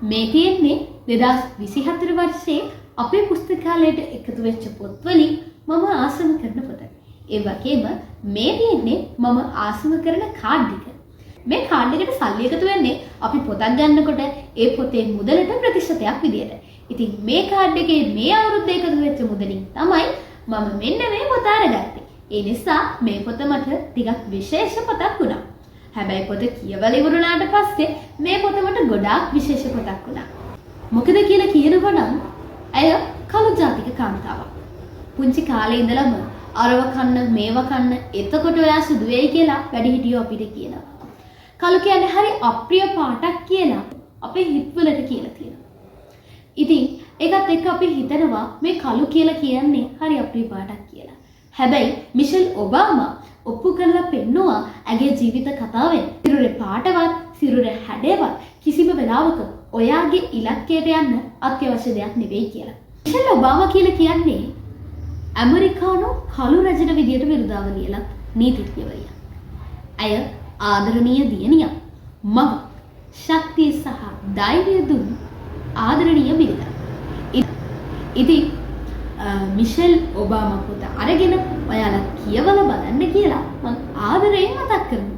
මේ තියෙන්නේ 2024 වර්ෂයේ අපේ පුස්තකාලයට එකතු වෙච්ච පොත් වලින් මම ආසම කරන පොත. ඒ වගේම මේ තියෙන්නේ මම ආසම කරන කාඩ් එක. මේ කාඩ් එකට සල්ලි එකතු වෙන්නේ අපි පොතක් ගන්නකොට ඒ පොතේ මුදලට ප්‍රතිශතයක් විදියට. ඉතින් මේ කාඩ් එකේ මේ අවුරුද්දේ එකතු වෙච්ච මුදලින් තමයි මම මෙන්න මේ පොත අරගත්තේ. ඒ නිසා මේ පොත මට ටිකක් විශේෂ පොතක් වුණා. හැබැයි පොත කියවලා ඉවරුණාට පස්සේ මේ පොත මට ගොඩාක් විශේෂ පොතක් වුණා. මොකද කියලා කියනකොට නම් ඇය කළු ජාතික කාන්තාවක්. පුංචි කාලේ ඉඳලම අරව කන්න මේව කන්න එතකොට ඔයා සුදු වෙයි කියලා වැඩිහිටියෝ අපිට කියනවා. කළු කියන්නේ හරි අප්‍රිය පාටක් කියලා අපේ හිතවලට කියලා තියෙනවා. ඉතින් ඒකත් එක්ක අපි හිතනවා මේ කළු කියලා කියන්නේ හරි අප්‍රිය පාටක් කියලා. හැබැයි මිෂෙල් ඔබාමා ඔප්පු කරලා පෙන්නවා ඇගේ ජීවිත කතාවෙන් සිරුරේ පාටවත් සිරුරේ හැඩයවත් කිසිම වෙලාවක ඔයාගේ ඉලක්කයට යන්න අත්‍යවශ්‍ය දෙයක් නෙවෙයි කියලා. මිෂෙල් ඔබාමා කියලා කියන්නේ ඇමරිකානු කළු රජන විදියට විරුදාව ලියලා නීතිඥවරියක්. ඇය ආදරණීය දියණියක්. මම ශක්තිය සහ ධෛර්යය දුන් ආදරණීය බිරිඳක්. ඉතින් මිෂෙල් ඔබාමා පොත අරගෙන ඔයාලා කියවලා බලන්න කියලා මම ආදරයෙන් මතක් කරනවා.